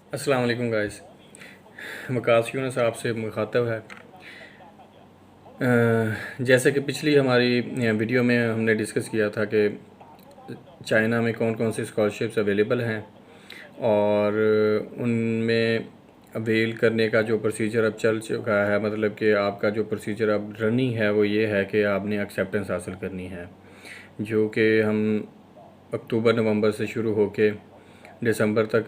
अस्सलाम वालेकुम गाइस। वकास यूनुस आपसे मुखातब है। जैसे कि पिछली हमारी वीडियो में हमने डिस्कस किया था कि चाइना में कौन कौन सी स्कॉलरशिप्स अवेलेबल हैं और उनमें अवेल करने का जो प्रोसीजर अब चल चुका है, मतलब कि आपका जो प्रोसीजर अब रनिंग है वो ये है कि आपने एक्सेप्टेंस हासिल करनी है, जो कि हम अक्टूबर नवंबर से शुरू होके दिसंबर तक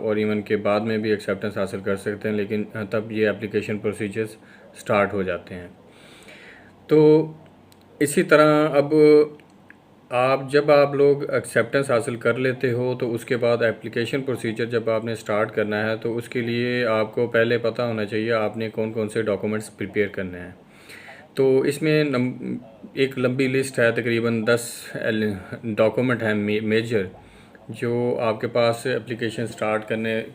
और इवन के बाद में भी एक्सेप्टेंस हासिल कर सकते हैं, लेकिन तब ये एप्लीकेशन प्रोसीजर्स स्टार्ट हो जाते हैं। तो इसी तरह अब जब आप लोग एक्सेप्टेंस हासिल कर लेते हो तो उसके बाद एप्लीकेशन प्रोसीजर जब आपने स्टार्ट करना है तो उसके लिए आपको पहले पता होना चाहिए आपने कौन कौन से डॉक्यूमेंट्स प्रिपेयर करने हैं। तो इसमें एक लंबी लिस्ट है, तकरीबन 10 डॉक्यूमेंट हैं मेजर, जो आपके पास एप्लीकेशन स्टार्ट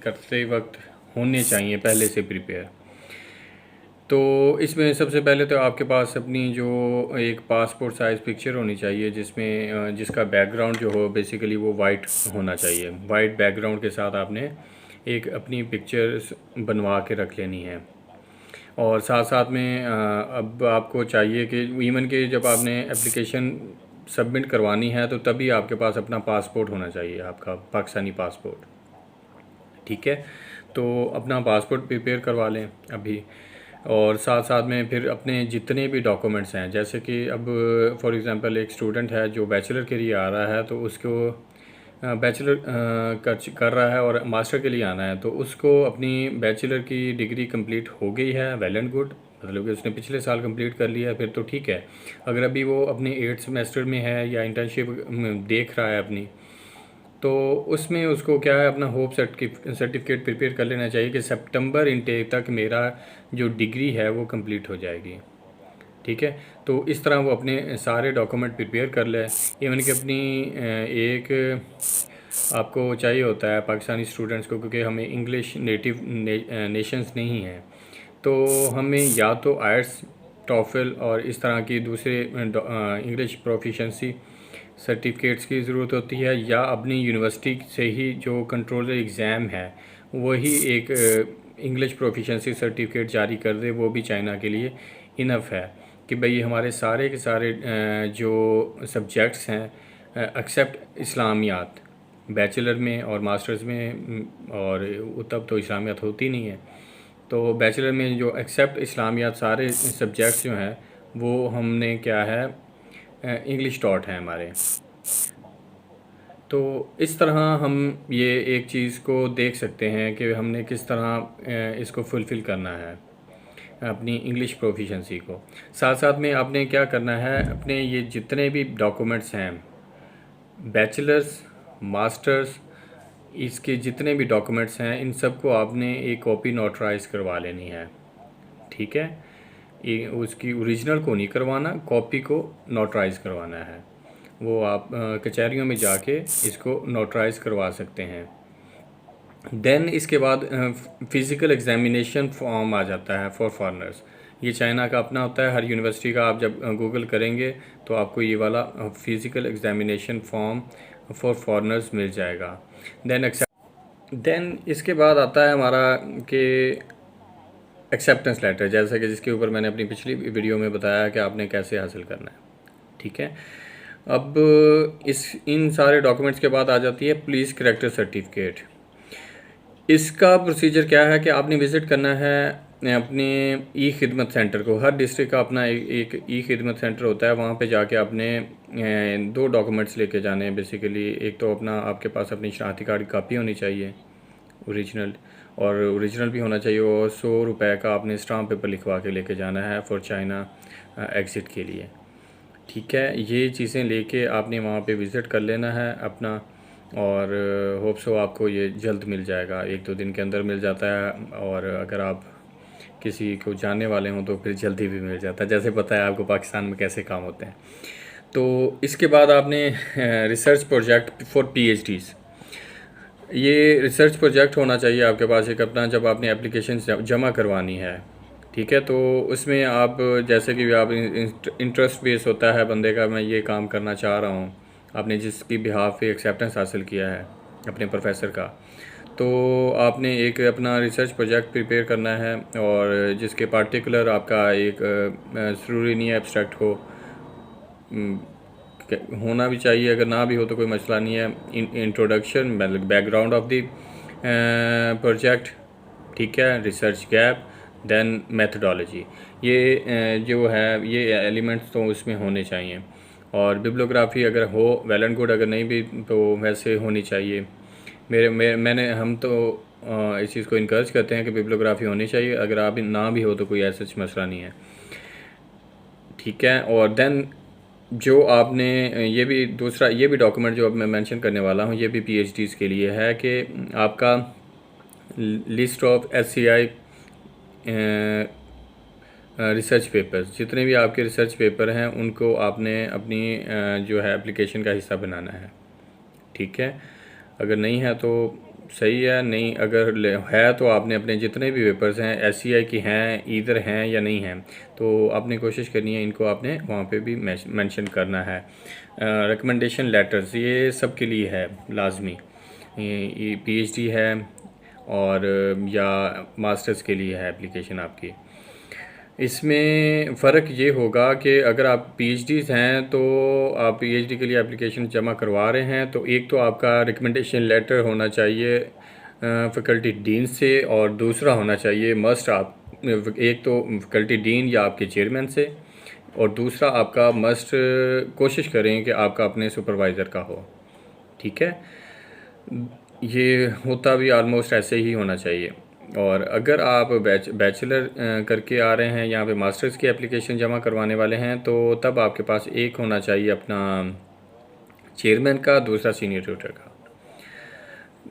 करते वक्त होने चाहिए पहले से प्रिपेयर। तो इसमें सबसे पहले तो आपके पास अपनी जो एक पासपोर्ट साइज़ पिक्चर होनी चाहिए, जिसमें जिसका बैकग्राउंड जो हो बेसिकली वो वाइट होना चाहिए। वाइट बैकग्राउंड के साथ आपने एक अपनी पिक्चर बनवा के रख लेनी है। और साथ साथ में अब आपको चाहिए कि इवन के जब आपने एप्लीकेशन सबमिट करवानी है तो तभी आपके पास अपना पासपोर्ट होना चाहिए, आपका पाकिस्तानी पासपोर्ट। ठीक है, तो अपना पासपोर्ट प्रिपेयर करवा लें अभी। और साथ साथ में फिर अपने जितने भी डॉक्यूमेंट्स हैं, जैसे कि अब फॉर एग्ज़ाम्पल एक स्टूडेंट है जो बैचलर के लिए आ रहा है, तो उसको बैचलर कर रहा है और मास्टर के लिए आना है, तो उसको अपनी बैचलर की डिग्री कंप्लीट हो गई है, वेल एंड गुड, मतलब कि उसने पिछले साल कंप्लीट कर लिया है, फिर तो ठीक है। अगर अभी वो अपने 8th सेमेस्टर में है या इंटर्नशिप देख रहा है अपनी, तो उसमें उसको क्या है, अपना होप सर्टिफिकेट प्रिपेयर कर लेना चाहिए कि सितंबर इनटेक तक मेरा जो डिग्री है वो कंप्लीट हो जाएगी। ठीक है, तो इस तरह वो अपने सारे डॉक्यूमेंट प्रिपेयर कर ले। इवन कि अपनी एक आपको चाहिए होता है पाकिस्तानी स्टूडेंट्स को, क्योंकि हमें इंग्लिश नेटिव नेशंस नहीं हैं, तो हमें या तो आयट्स, टॉफल और इस तरह की दूसरे इंग्लिश प्रोफिशेंसी सर्टिफिकेट्स की ज़रूरत होती है, या अपनी यूनिवर्सिटी से ही जो कंट्रोलर एग्ज़ाम है वही एक इंग्लिश प्रोफिशेंसी सर्टिफिकेट जारी कर दे, वो भी चाइना के लिए इनफ है कि भाई हमारे सारे के सारे जो सब्जेक्ट्स हैं एक्सेप्ट इस्लामियात, बैचलर में और मास्टर्स में और तब तो इस्लामियात होती नहीं है, तो बैचलर में जो एक्सेप्ट इस्लामियात सारे सब्जेक्ट्स जो हैं वो हमने क्या है इंग्लिश टॉट हैं हमारे। तो इस तरह हम ये एक चीज़ को देख सकते हैं कि हमने किस तरह इसको फुलफ़िल करना है अपनी इंग्लिश प्रोफिशेंसी को। साथ साथ में आपने क्या करना है, अपने ये जितने भी डॉक्यूमेंट्स हैं, बैचलर्स, मास्टर्स, इसके जितने भी डॉक्यूमेंट्स हैं, इन सब को आपने एक कॉपी नोटराइज करवा लेनी है। ठीक है, ये उसकी ओरिजिनल को नहीं करवाना, कॉपी को नोटराइज करवाना है। वो आप कचहरियों में जाके इसको नोटराइज करवा सकते हैं। देन इसके बाद फ़िज़िकल एग्ज़ामिनेशन फॉर्म आ जाता है फॉर फॉरेनर्स। ये चाइना का अपना होता है, हर यूनिवर्सिटी का आप जब गूगल करेंगे तो आपको ये वाला physical examination form for foreigners मिल जाएगा। देन इसके बाद आता है हमारा कि एक्सेप्टेंस लेटर, जैसा कि जिसके ऊपर मैंने अपनी पिछली वीडियो में बताया कि आपने कैसे हासिल करना है। ठीक है, अब इन सारे डॉक्यूमेंट्स के बाद आ जाती है पुलिस करैक्टर सर्टिफिकेट। इसका प्रोसीजर क्या है कि आपने विज़िट करना है अपने ई खिदमत सेंटर को। हर डिस्ट्रिक्ट का अपना एक ई खिदमत सेंटर होता है, वहाँ पे जाके आपने दो डॉक्यूमेंट्स लेके जाने हैं बेसिकली। एक तो अपना आपके पास अपनी शनाख्ती कार्ड की कापी होनी चाहिए ओरिजिनल, और ओरिजिनल भी होना चाहिए, और 100 रुपये का आपने स्टाम्प पेपर लिखवा के लेके जाना है फॉर चाइना एग्ज़िट के लिए। ठीक है, ये चीज़ें लेके आपने वहाँ पे विज़िट कर लेना है अपना, और होप सो आपको ये जल्द मिल जाएगा, 1-2 दिन के अंदर मिल जाता है। और अगर आप किसी को जानने वाले हों तो फिर जल्दी भी मिल जाता है, जैसे पता है आपको पाकिस्तान में कैसे काम होते हैं। तो इसके बाद आपने रिसर्च प्रोजेक्ट फॉर पीएचडीज़, ये रिसर्च प्रोजेक्ट होना चाहिए आपके पास एक अपना, जब आपने एप्लीकेशन जमा करवानी है। ठीक है, तो उसमें आप जैसे कि आप इंटरेस्ट बेस होता है बंदे का, मैं ये काम करना चाह रहा हूँ, आपने जिसकी बिहाफ पे एक्सेप्टेंस हासिल किया है अपने प्रोफेसर का, तो आपने एक अपना रिसर्च प्रोजेक्ट प्रिपेयर करना है और जिसके पार्टिकुलर आपका एक ज़रूरी नहीं है एब्स्ट्रैक्ट हो, होना भी चाहिए, अगर ना भी हो तो कोई मसला नहीं है। इंट्रोडक्शन मतलब बैकग्राउंड ऑफ द प्रोजेक्ट, ठीक है, रिसर्च गैप, देन मेथडोलॉजी, ये जो है ये एलिमेंट्स तो उसमें होने चाहिए। और बिब्लियोग्राफी अगर हो वेल एंड गुड, अगर नहीं भी तो वैसे होनी चाहिए। मैंने हम तो इस चीज़ को इनकरेज करते हैं कि बिब्लियोग्राफी होनी चाहिए, अगर आप ना भी हो तो कोई ऐसा मसला नहीं है, ठीक है। और देन जो आपने ये भी दूसरा ये भी डॉक्यूमेंट जो अब मैं मेंशन करने वाला हूँ, ये भी पीएचडीज़ के लिए है कि आपका list of SCI research papers, जितने भी आपके रिसर्च पेपर हैं उनको आपने अपनी जो है एप्लीकेशन का हिस्सा बनाना है, ठीक है। अगर नहीं है तो सही है, नहीं अगर है तो आपने अपने जितने भी पेपर्स हैं एससीआई की हैं इधर हैं या नहीं हैं, तो आपने कोशिश करनी है इनको आपने वहाँ पे भी मेंशन करना है। रिकमेंडेशन लेटर्स ये सब के लिए है लाजमी, ये पीएचडी है और या मास्टर्स के लिए है एप्लीकेशन आपकी। इसमें फ़र्क ये होगा कि अगर आप पीएचडीज़ हैं तो आप पीएचडी के लिए एप्लीकेशन जमा करवा रहे हैं तो एक तो आपका रिकमेंडेशन लेटर होना चाहिए फैकल्टी डीन से, और दूसरा होना चाहिए मस्ट आप एक तो फैकल्टी डीन या आपके चेयरमैन से, और दूसरा आपका मस्ट कोशिश करें कि आपका अपने सुपरवाइज़र का हो, ठीक है। ये होता भी आलमोस्ट ऐसे ही होना चाहिए। और अगर आप बैचलर करके आ रहे हैं यहाँ पे मास्टर्स की एप्लीकेशन जमा करवाने वाले हैं तो तब आपके पास एक होना चाहिए अपना चेयरमैन का, दूसरा सीनियर ट्यूटर का।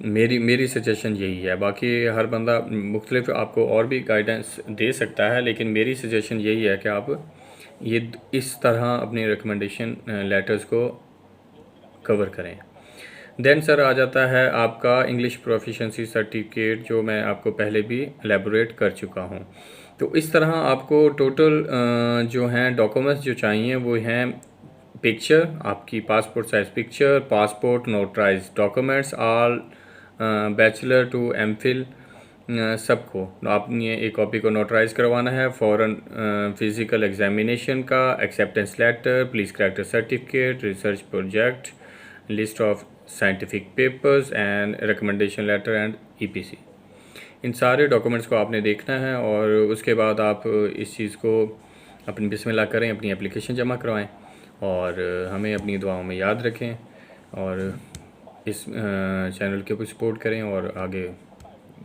मेरी सजेशन यही है, बाकी हर बंदा मुख्तलिफ आपको और भी गाइडेंस दे सकता है, लेकिन मेरी सजेशन यही है कि आप ये इस तरह अपनी रिकमेंडेशन लेटर्स को कवर करें। देन सर आ जाता है आपका इंग्लिश प्रोफिशेंसी सर्टिफिकेट, जो मैं आपको पहले भी एलेबोरेट कर चुका हूँ। तो इस तरह आपको टोटल जो हैं डॉक्यूमेंट्स जो चाहिए वो हैं पिक्चर, आपकी passport size picture, passport, notarise documents, all bachelor to MPhil सबको आपने एक कॉपी को नोटराइज करवाना है, फॉरेन फिज़िकल एग्जामिनेशन का, acceptance letter, police character certificate, research project, list of scientific papers and recommendation letter and EPC. इन सारे documents को आपने देखना है और उसके बाद आप इस चीज़ को अपनी बिस्मिल्लाह करें, अपनी एप्लीकेशन जमा करवाएं और हमें अपनी दुआओं में याद रखें और इस चैनल के ऊपर सपोर्ट करें और आगे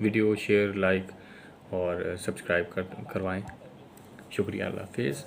वीडियो शेयर, लाइक और सब्सक्राइब करवाएं। शुक्रिया, अल्लाह हाफिज़।